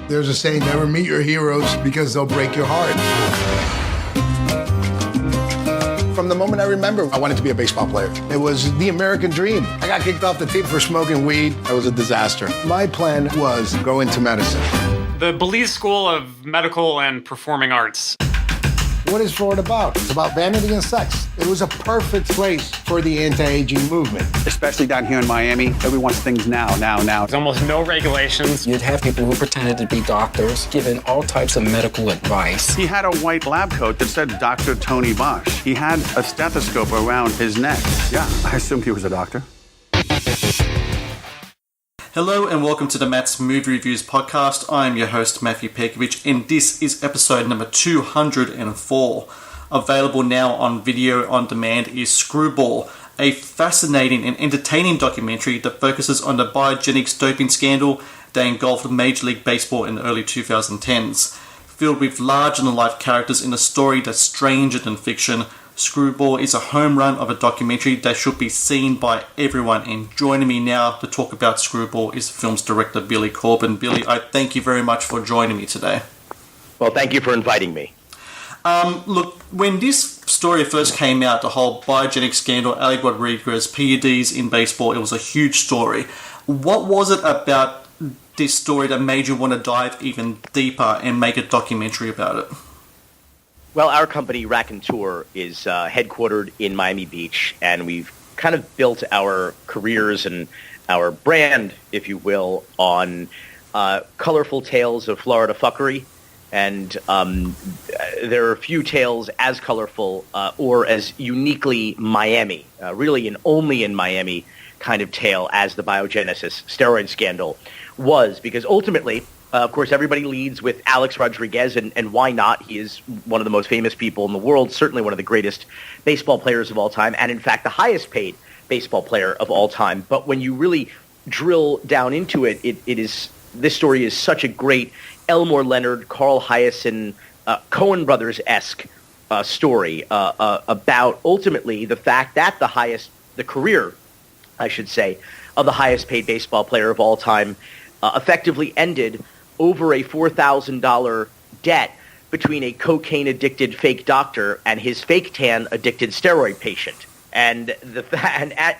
There's a saying, never meet your heroes because they'll break your heart. From the moment I remember, I wanted to be a baseball player. It was the American dream. I got kicked off the team for smoking weed. It was a disaster. My plan was go into medicine. The Belize School of Medical and Performing Arts. What is Florida about? It's about vanity and sex. It was a perfect place for the anti-aging movement. Especially down here in Miami, everyone wants things now. There's almost no regulations. You'd have people who pretended to be doctors, giving all types of medical advice. He had a white lab coat that said Dr. Tony Bosch. He had a stethoscope around his neck. Yeah, I assumed he was a doctor. Hello and welcome to the Matt's Movie Reviews podcast. I'm your host, Matthew Pejkovic, and this is episode number 204. Available now on video on demand is Screwball, a fascinating and entertaining documentary that focuses on the biogenics doping scandal that engulfed Major League Baseball in the early 2010s. Filled with larger-than-life characters in a story that's stranger than fiction, Screwball is a home run of a documentary that should be seen by everyone. And joining me now to talk about Screwball is the film's director, Billy Corben. Billy, I thank you very much for joining me today. Well, thank you for inviting me. Look, when this story first came out, the whole biogenic scandal, Alex Rodriguez, PEDs in baseball, it was a huge story. What was it about this story that made you want to dive even deeper and make a documentary about it? Well, our company, Raconteur, is headquartered in Miami Beach, and we've kind of built our careers and our brand, if you will, on colorful tales of Florida fuckery. And there are few tales as colorful or as uniquely Miami, really an only in Miami kind of tale as the biogenesis steroid scandal was, because ultimately, of course, everybody leads with Alex Rodriguez, and why not? He is one of the most famous people in the world, certainly one of the greatest baseball players of all time, and in fact, the highest paid baseball player of all time. But when you really drill down into it, this story is such a great Elmore Leonard, Carl Hiaasen, Coen Brothers-esque story about ultimately the fact that the career, I should say, of the highest paid baseball player of all time effectively ended over a $4,000 debt between a cocaine-addicted fake doctor and his fake tan-addicted steroid patient. And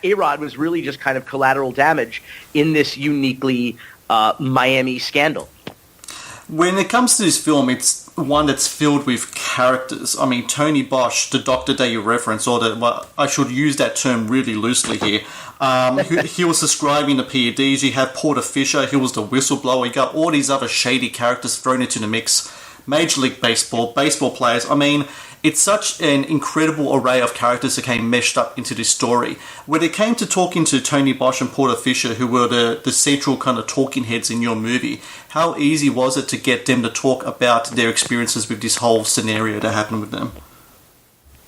A-Rod was really just kind of collateral damage in this uniquely Miami scandal. When it comes to this film, it's one that's filled with characters. I mean, Tony Bosch, the doctor that you reference, I should use that term really loosely here. He was describing the PEDs. You have Porter Fisher, who was the whistleblower. You got all these other shady characters thrown into the mix. Major League Baseball, baseball players. I mean, it's such an incredible array of characters that came meshed up into this story. When it came to talking to Tony Bosch and Porter Fisher, who were the central kind of talking heads in your movie, how easy was it to get them to talk about their experiences with this whole scenario that happened with them?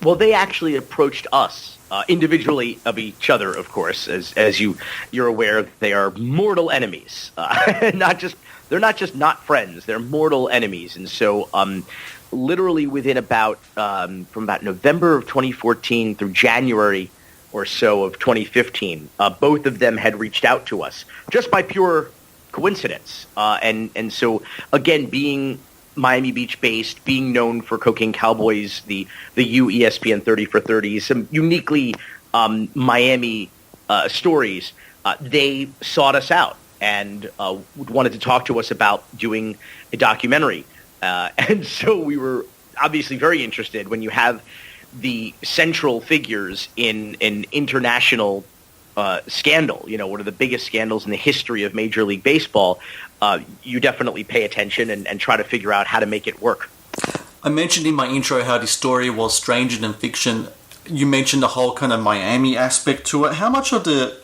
Well, they actually approached us individually of each other, of course. As you're aware, they are mortal enemies. They're not just not friends; they're mortal enemies. And so, literally within from about November of 2014 through January or so of 2015, both of them had reached out to us just by pure coincidence. And so, again, being Miami Beach based, being known for Cocaine Cowboys, the ESPN 30 for 30, some uniquely Miami stories, they sought us out and wanted to talk to us about doing a documentary. And so we were obviously very interested when you have the central figures in an international scandal, one of the biggest scandals in the history of Major League Baseball. You definitely pay attention and try to figure out how to make it work. I mentioned in my intro how this story was stranger than fiction. You mentioned the whole kind of Miami aspect to it. How much of the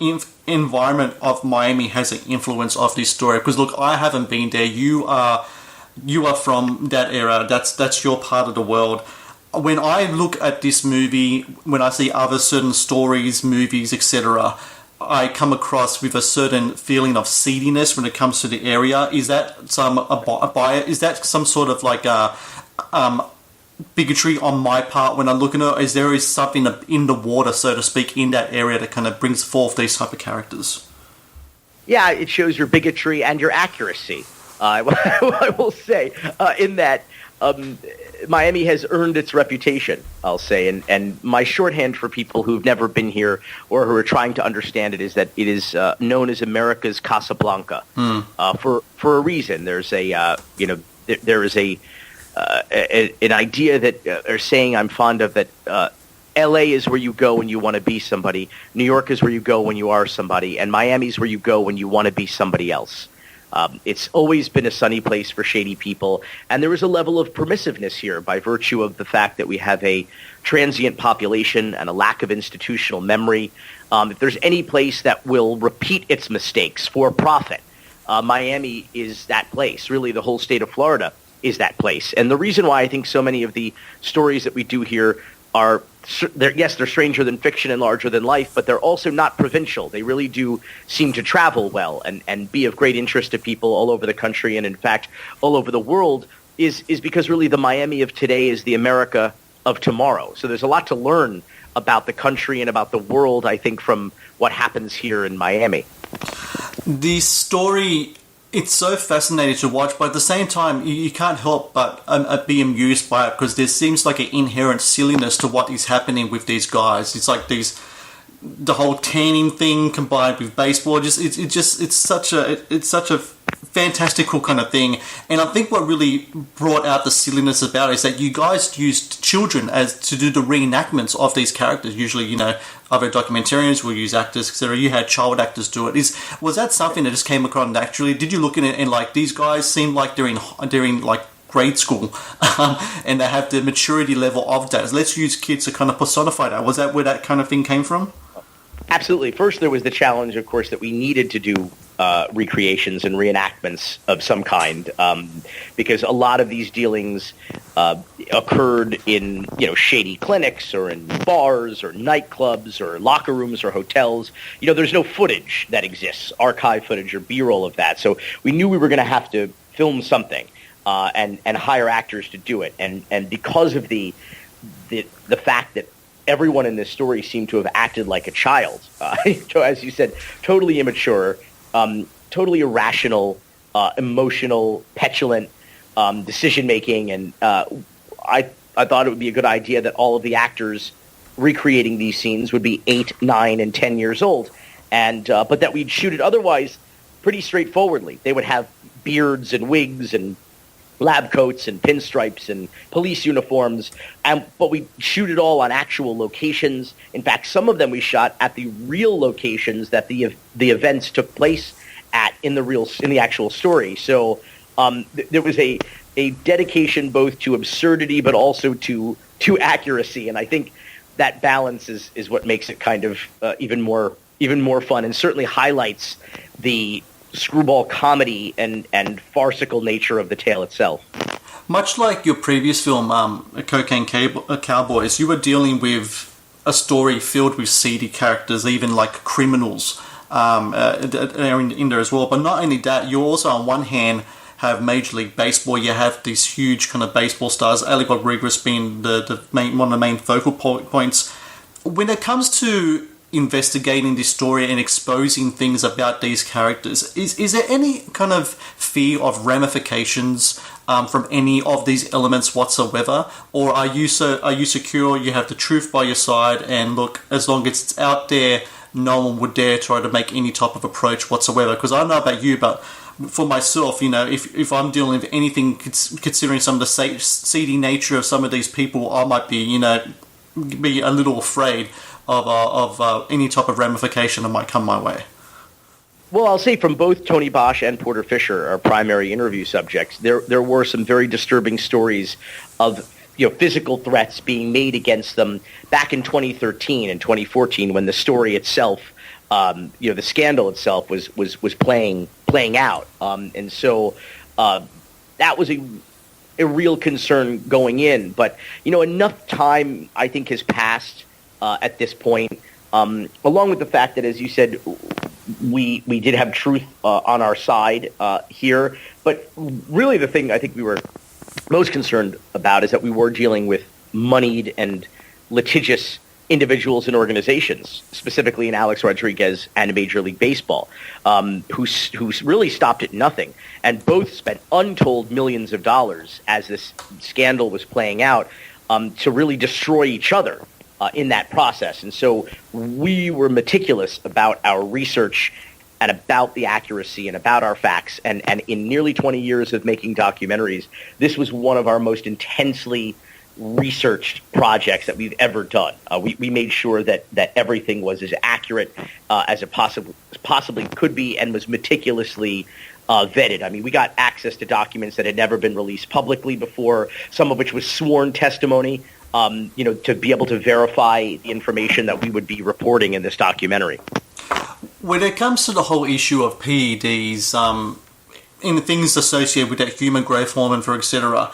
environment of Miami has an influence of this story? Because look, I haven't been there. You are from that era. That's your part of the world. When I look at this movie, when I see other certain stories, movies, etc., I come across with a certain feeling of seediness when it comes to the area. Is that some sort of like bigotry on my part when I look at it? Is there something in the water, so to speak, in that area that kind of brings forth these type of characters? Yeah, it shows your bigotry and your accuracy. I will say in that Miami has earned its reputation, I'll say, and my shorthand for people who've never been here or who are trying to understand it is that it is known as America's Casablanca for a reason. There's there is an idea that or saying I'm fond of that. L.A. is where you go when you want to be somebody. New York is where you go when you are somebody, and Miami is where you go when you want to be somebody else. It's always been a sunny place for shady people, and there is a level of permissiveness here by virtue of the fact that we have a transient population and a lack of institutional memory. If there's any place that will repeat its mistakes for profit, Miami is that place. Really, the whole state of Florida is that place. And the reason why I think so many of the stories that we do here are, they're stranger than fiction and larger than life, but they're also not provincial. They really do seem to travel well and be of great interest to people all over the country and, in fact, all over the world is because really the Miami of today is the America of tomorrow. So there's a lot to learn about the country and about the world, I think, from what happens here in Miami. The story, it's so fascinating to watch, but at the same time, you can't help but be amused by it because there seems like an inherent silliness to what is happening with these guys. It's like the whole tanning thing combined with baseball. It's such a fantastical kind of thing. And I think what really brought out the silliness about it is that you guys used children as to do the reenactments of these characters. Usually, other documentarians will use actors, etc. You had child actors do it. Was that something that just came across naturally? Did you look at it and like these guys seem like they're in like grade school and they have the maturity level of that? Let's use kids to kind of personify that. Was that where that kind of thing came from? Absolutely. First, there was the challenge, of course, that we needed to do recreations and reenactments of some kind because a lot of these dealings occurred in shady clinics or in bars or nightclubs or locker rooms or hotels. There's no footage that exists, archive footage or B-roll of that. So we knew we were going to have to film something and hire actors to do it. And because of the fact that everyone in this story seemed to have acted like a child, as you said, totally immature, totally irrational, emotional, petulant decision-making. And I thought it would be a good idea that all of the actors recreating these scenes would be 8, 9, and 10 years old, but that we'd shoot it otherwise pretty straightforwardly. They would have beards and wigs and lab coats and pinstripes and police uniforms, but we shoot it all on actual locations. In fact, some of them we shot at the real locations that the events took place at in the actual story. So there was a dedication both to absurdity but also to accuracy, and I think that balance is what makes it kind of even more fun, and certainly highlights the screwball comedy and farcical nature of the tale itself. Much like your previous film, Cocaine Cowboys, you were dealing with a story filled with seedy characters, even like criminals in there as well. But not only that, you also on one hand have Major League Baseball. You have these huge kind of baseball stars, Ali Rodriguez being one of the main focal points. When it comes to investigating this story and exposing things about these characters, is there any kind of fear of ramifications from any of these elements whatsoever, or are you secure, you have the truth by your side, and look, as long as it's out there, no one would dare try to make any type of approach whatsoever? Because I don't know about you, but for myself, if I'm dealing with anything, considering some of the seedy nature of some of these people, I might be a little afraid of any type of ramification that might come my way. Well, I'll say from both Tony Bosch and Porter Fisher, our primary interview subjects, there were some very disturbing stories of physical threats being made against them back in 2013 and 2014 when the story itself, the scandal itself was playing out, and so that was a real concern going in. But enough time I think has passed at this point, along with the fact that, as you said, we did have truth on our side here. But really the thing I think we were most concerned about is that we were dealing with moneyed and litigious individuals and organizations, specifically in Alex Rodriguez and Major League Baseball, who really stopped at nothing, and both spent untold millions of dollars as this scandal was playing out to really destroy each other in that process. And so we were meticulous about our research and about the accuracy and about our facts. And in nearly 20 years of making documentaries, this was one of our most intensely researched projects that we've ever done. We made sure that everything was as accurate as it possibly could be, and was meticulously vetted. I mean, we got access to documents that had never been released publicly before, some of which was sworn testimony, to be able to verify the information that we would be reporting in this documentary. When it comes to the whole issue of PEDs, in the things associated with that human growth hormone, for etc.,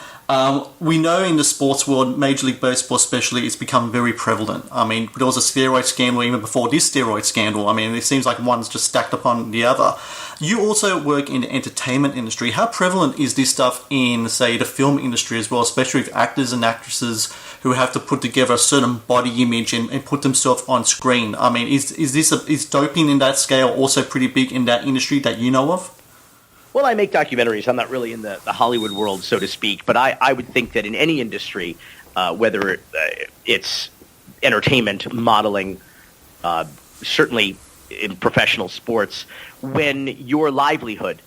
we know in the sports world, Major League Baseball especially, it's become very prevalent. I mean, there was a steroid scandal even before this steroid scandal. I mean, it seems like one's just stacked upon the other. You also work in the entertainment industry. How prevalent is this stuff in, say, the film industry as well, especially with actors and actresses who have to put together a certain body image and put themselves on screen? I mean, is doping in that scale also pretty big in that industry that you know of? Well, I make documentaries. I'm not really in the Hollywood world, so to speak, but I would think that in any industry, whether it's entertainment, modeling, certainly in professional sports, when your livelihood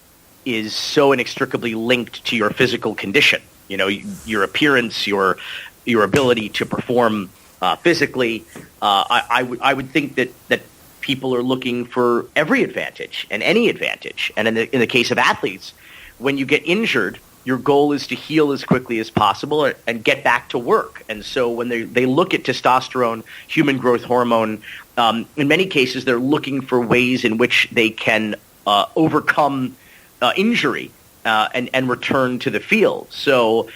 is so inextricably linked to your physical condition, your appearance, your ability to perform physically, I would think that people are looking for every advantage and any advantage. And in the case of athletes, when you get injured, your goal is to heal as quickly as possible and get back to work. And so when they look at testosterone, human growth hormone, in many cases they're looking for ways in which they can overcome injury and return to the field. So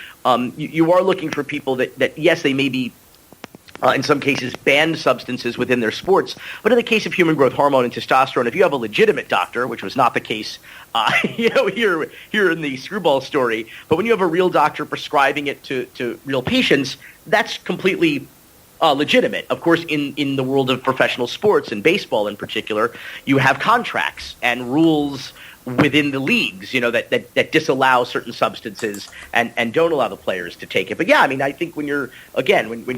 you are looking for people that yes, they may be in some cases banned substances within their sports. But in the case of human growth hormone and testosterone, if you have a legitimate doctor, which was not the case here in the Screwball story, but when you have a real doctor prescribing it to real patients, that's completely legitimate. Of course, in the world of professional sports and baseball in particular, you have contracts and rules within the leagues, that disallow certain substances and don't allow the players to take it. But yeah, I mean, I think when your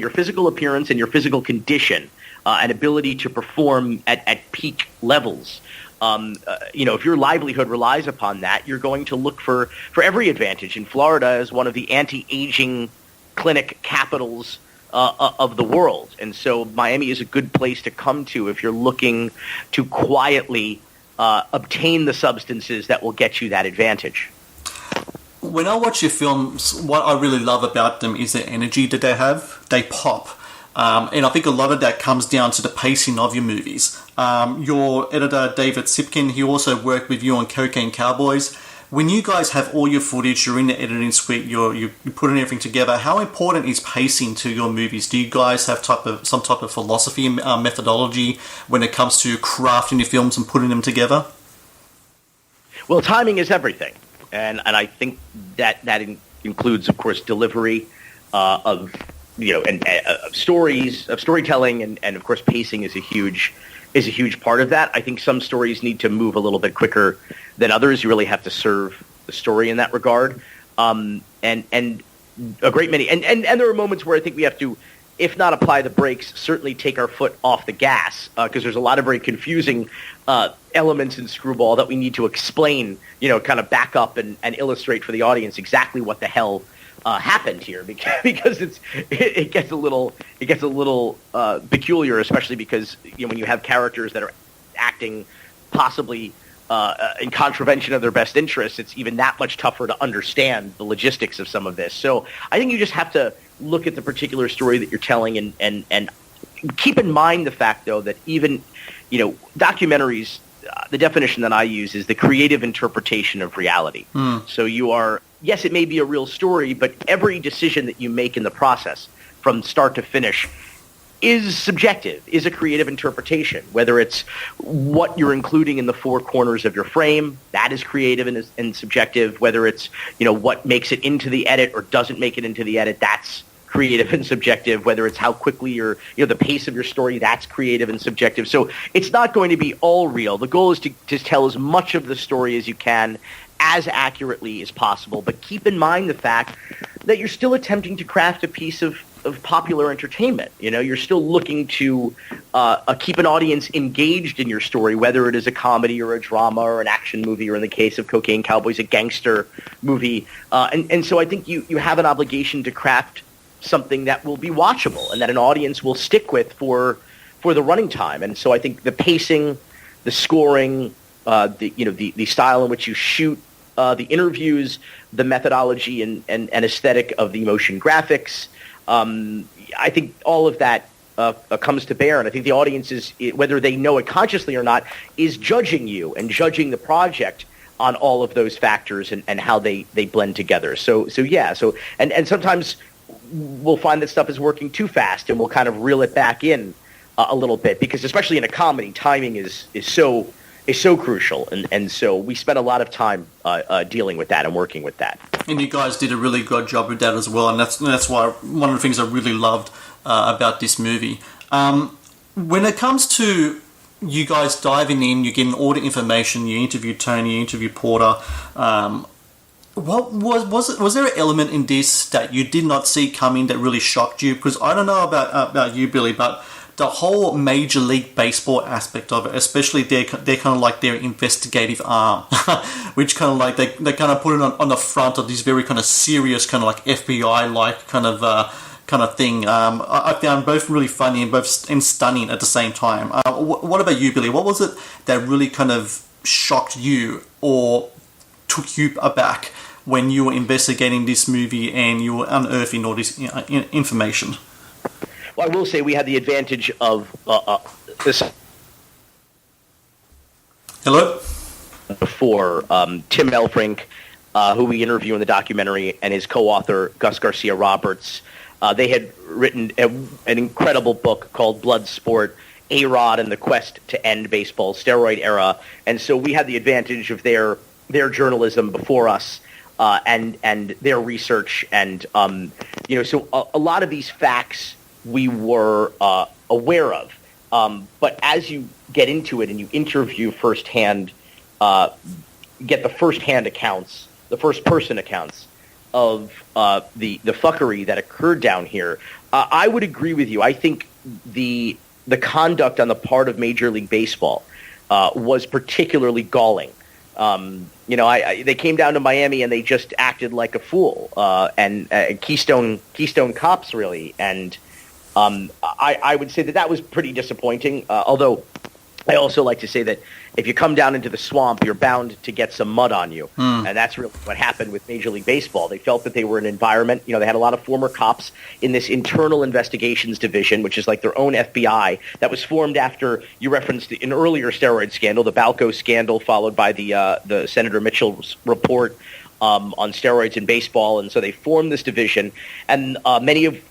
physical appearance and your physical condition and ability to perform at peak levels, if your livelihood relies upon that, you're going to look for every advantage. And Florida is one of the anti-aging clinic capitals of the world. And so Miami is a good place to come to if you're looking to quietly obtain the substances that will get you that advantage. When I watch your films, what I really love about them is the energy that they have. They pop. And I think a lot of that comes down to the pacing of your movies. Your editor, David Sipkin, he also worked with you on Cocaine Cowboys. When you guys have all your footage, you're in the editing suite, you're putting everything together, how important is pacing to your movies? Do you guys have some type of philosophy and methodology when it comes to crafting your films and putting them together? Well, timing is everything. And I think that includes, of course, delivery of storytelling, and of course pacing is a huge part of that. I think some stories need to move a little bit quicker than others. You really have to serve the story in that regard. And a great many, and there are moments where I think we have to, if not apply the brakes, certainly take our foot off the gas, because there's a lot of very confusing elements in Screwball that we need to explain, kind of back up and illustrate for the audience exactly what the hell happened here, because it gets a little peculiar, especially because when you have characters that are acting possibly in contravention of their best interests, it's even that much tougher to understand the logistics of some of this. So I think you just have to look at the particular story that you're telling and keep in mind the fact, though, that even documentaries, the definition that I use is the creative interpretation of reality. So yes, it may be a real story, but every decision that you make in the process from start to finish is subjective, is a creative interpretation. Whether it's what you're including in the four corners of your frame, that is creative and subjective. Whether it's what makes it into the edit or doesn't make it into the edit, that's creative and subjective, whether it's how quickly you're, the pace of your story, that's creative and subjective. So it's not going to be all real. The goal is to tell as much of the story as you can, as accurately as possible, but keep in mind the fact that you're still attempting to craft a piece of popular entertainment. You're still looking to keep an audience engaged in your story, whether it is a comedy or a drama or an action movie, or in the case of Cocaine Cowboys, a gangster movie. And so I think you have an obligation to craft something that will be watchable and that an audience will stick with for the running time. And so I think the pacing, the scoring, the style in which you shoot, the interviews, the methodology and aesthetic of the motion graphics, I think all of that comes to bear, and I think the audience is, whether they know it consciously or not, is judging you and judging the project on all of those factors and how they blend together. So sometimes we'll find that stuff is working too fast, and we'll kind of reel it back in a little bit, because especially in a comedy, timing is so crucial, and so we spent a lot of time dealing with that and working with that. And you guys did a really good job with that as well, and that's why one of the things I really loved about this movie. When it comes to you guys diving in, you're getting all the information, you interviewed Tony, you interviewed Porter. What was there an element in this that you did not see coming that really shocked you? Because I don't know about you, Billy, but the whole Major League Baseball aspect of it, especially they're kind of like their investigative arm, which kind of like they kind of put it on the front of this very kind of serious kind of like FBI-like kind of thing. I found both really funny and stunning at the same time. What about you, Billy? What was it that really kind of shocked you or took you aback when you were investigating this movie and you were unearthing all this information? Well, I will say we had the advantage of this. Hello? Before Tim Elfrink, who we interview in the documentary, and his co-author, Gus Garcia Roberts, they had written an incredible book called Bloodsport, A-Rod and the Quest to End Baseball's Steroid Era. And so we had the advantage of their journalism before us, and their research. And, so a lot of these facts we were aware of. But as you get into it and you interview firsthand, get the firsthand accounts, the first-person accounts of the fuckery that occurred down here, I would agree with you. I think the conduct on the part of Major League Baseball was particularly galling. They came down to Miami and they just acted like a fool, and Keystone Cops, really, and I would say that was pretty disappointing, although I also like to say that if you come down into the swamp, you're bound to get some mud on you. And that's really what happened with Major League Baseball. They felt that they were an environment, they had a lot of former cops in this internal investigations division, which is like their own FBI, that was formed after you referenced an earlier steroid scandal, the Balco scandal, followed by the Senator Mitchell's report on steroids in baseball. And so they formed this division, and many of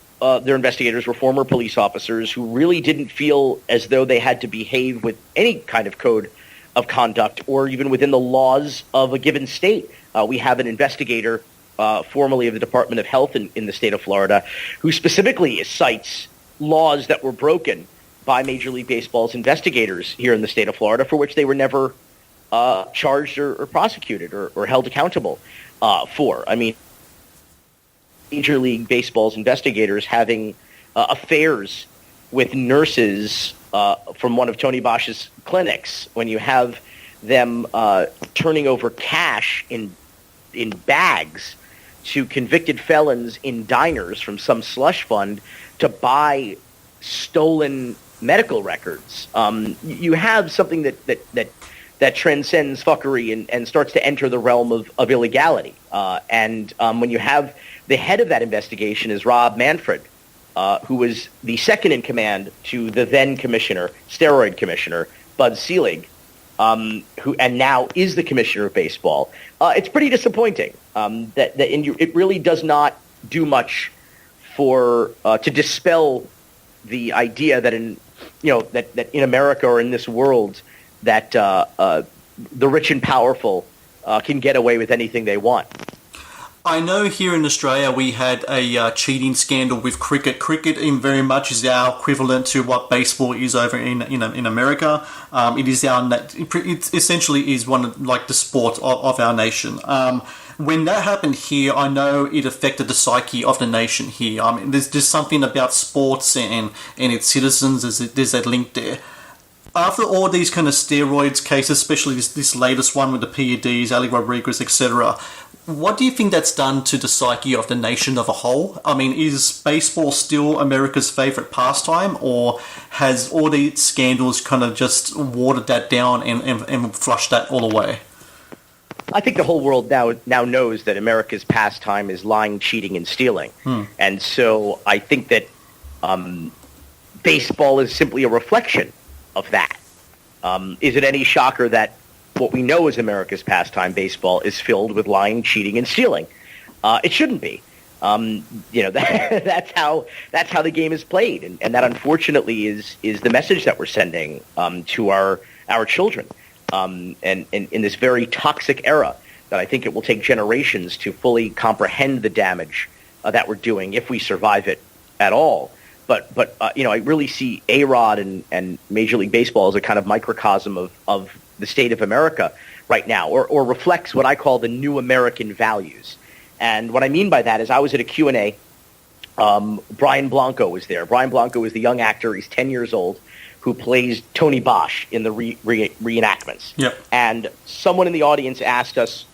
their investigators were former police officers who really didn't feel as though they had to behave with any kind of code of conduct or even within the laws of a given state. We have an investigator, formerly of the Department of Health in the state of Florida, who specifically cites laws that were broken by Major League Baseball's investigators here in the state of Florida, for which they were never charged or prosecuted or held accountable for. I mean, Major League Baseball's investigators having affairs with nurses from one of Tony Bosch's clinics, when you have them turning over cash in bags to convicted felons in diners from some slush fund to buy stolen medical records. You have something that transcends fuckery and starts to enter the realm of illegality. And when you have the head of that investigation is Rob Manfred, who was the second in command to the then commissioner, steroid commissioner, Bud Selig, who and now is the commissioner of baseball. It's pretty disappointing it really does not do much to dispel the idea that that in America or in this world that the rich and powerful can get away with anything they want. I know here in Australia we had a cheating scandal with cricket. Cricket in very much is our equivalent to what baseball is over in America. It is it essentially is one of like the sport of our nation. When that happened here, I know it affected the psyche of the nation here. I mean, there's just something about sports and its citizens. There's that link there. After all these kind of steroids cases, especially this latest one with the PEDs, Ali Rodriguez, etc., what do you think that's done to the psyche of the nation of a whole? I mean, is baseball still America's favourite pastime, or has all these scandals kind of just watered that down and flushed that all away? I think the whole world now knows that America's pastime is lying, cheating, and stealing. And so I think that baseball is simply a reflection of that. Is it any shocker that what we know as America's pastime, baseball, is filled with lying, cheating, and stealing? It shouldn't be. That's how the game is played, and that unfortunately is the message that we're sending to our children. And in this very toxic era, that I think it will take generations to fully comprehend the damage that we're doing if we survive it at all. But I really see A-Rod and Major League Baseball as a kind of microcosm of the state of America right now, or reflects what I call the new American values. And what I mean by that is I was at a Q&A. Brian Blanco was there. Brian Blanco is the young actor. He's 10 years old, who plays Tony Bosch in the reenactments. Yep. And someone in the audience asked us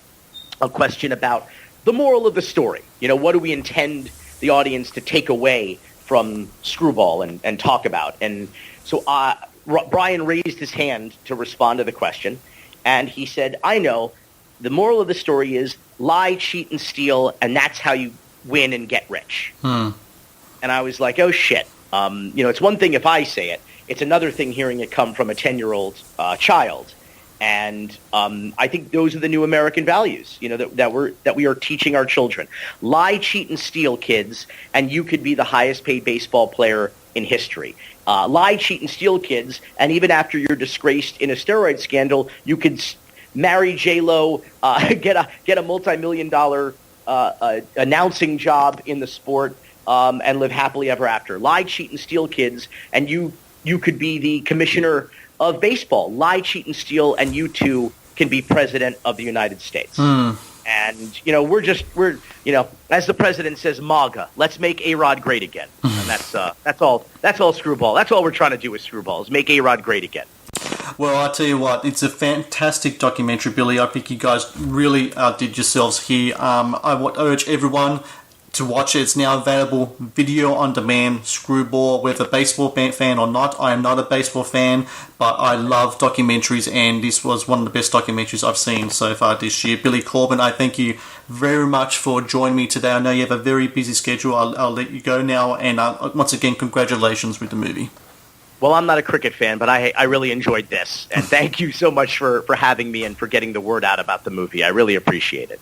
a question about the moral of the story. What do we intend the audience to take away from Screwball and talk about? And so Brian raised his hand to respond to the question, and he said, I know, the moral of the story is lie, cheat, and steal, and that's how you win and get rich. And I was like, oh, shit. It's one thing if I say it. It's another thing hearing it come from a 10-year-old child. And I think those are the new American values, that we are teaching our children. Lie, cheat, and steal, kids, and you could be the highest paid baseball player in history. Lie, cheat, and steal, kids, and even after you're disgraced in a steroid scandal, you could marry J-Lo, get a multi-million-dollar announcing job in the sport, and live happily ever after. Lie, cheat, and steal, kids, and you could be the commissioner of baseball. Lie, cheat, and steal, and you too can be president of the United States. And we're as the president says, MAGA. Let's make A-Rod great again. And that's all Screwball. That's all we're trying to do with Screwball, is make A-Rod great again. Well, I tell you what, it's a fantastic documentary, Billy. I think you guys really outdid yourselves here. I would urge everyone to watch it. It's now available video on demand. Screwball, whether a baseball fan or not. I am not a baseball fan, but I love documentaries, and this was one of the best documentaries I've seen so far this year. Billy Corben, I thank you very much for joining me today. I know you have a very busy schedule. I'll let you go now, and once again, congratulations with the movie. Well, I'm not a cricket fan, but I really enjoyed this, and thank you so much for having me and for getting the word out about the movie. I really appreciate it.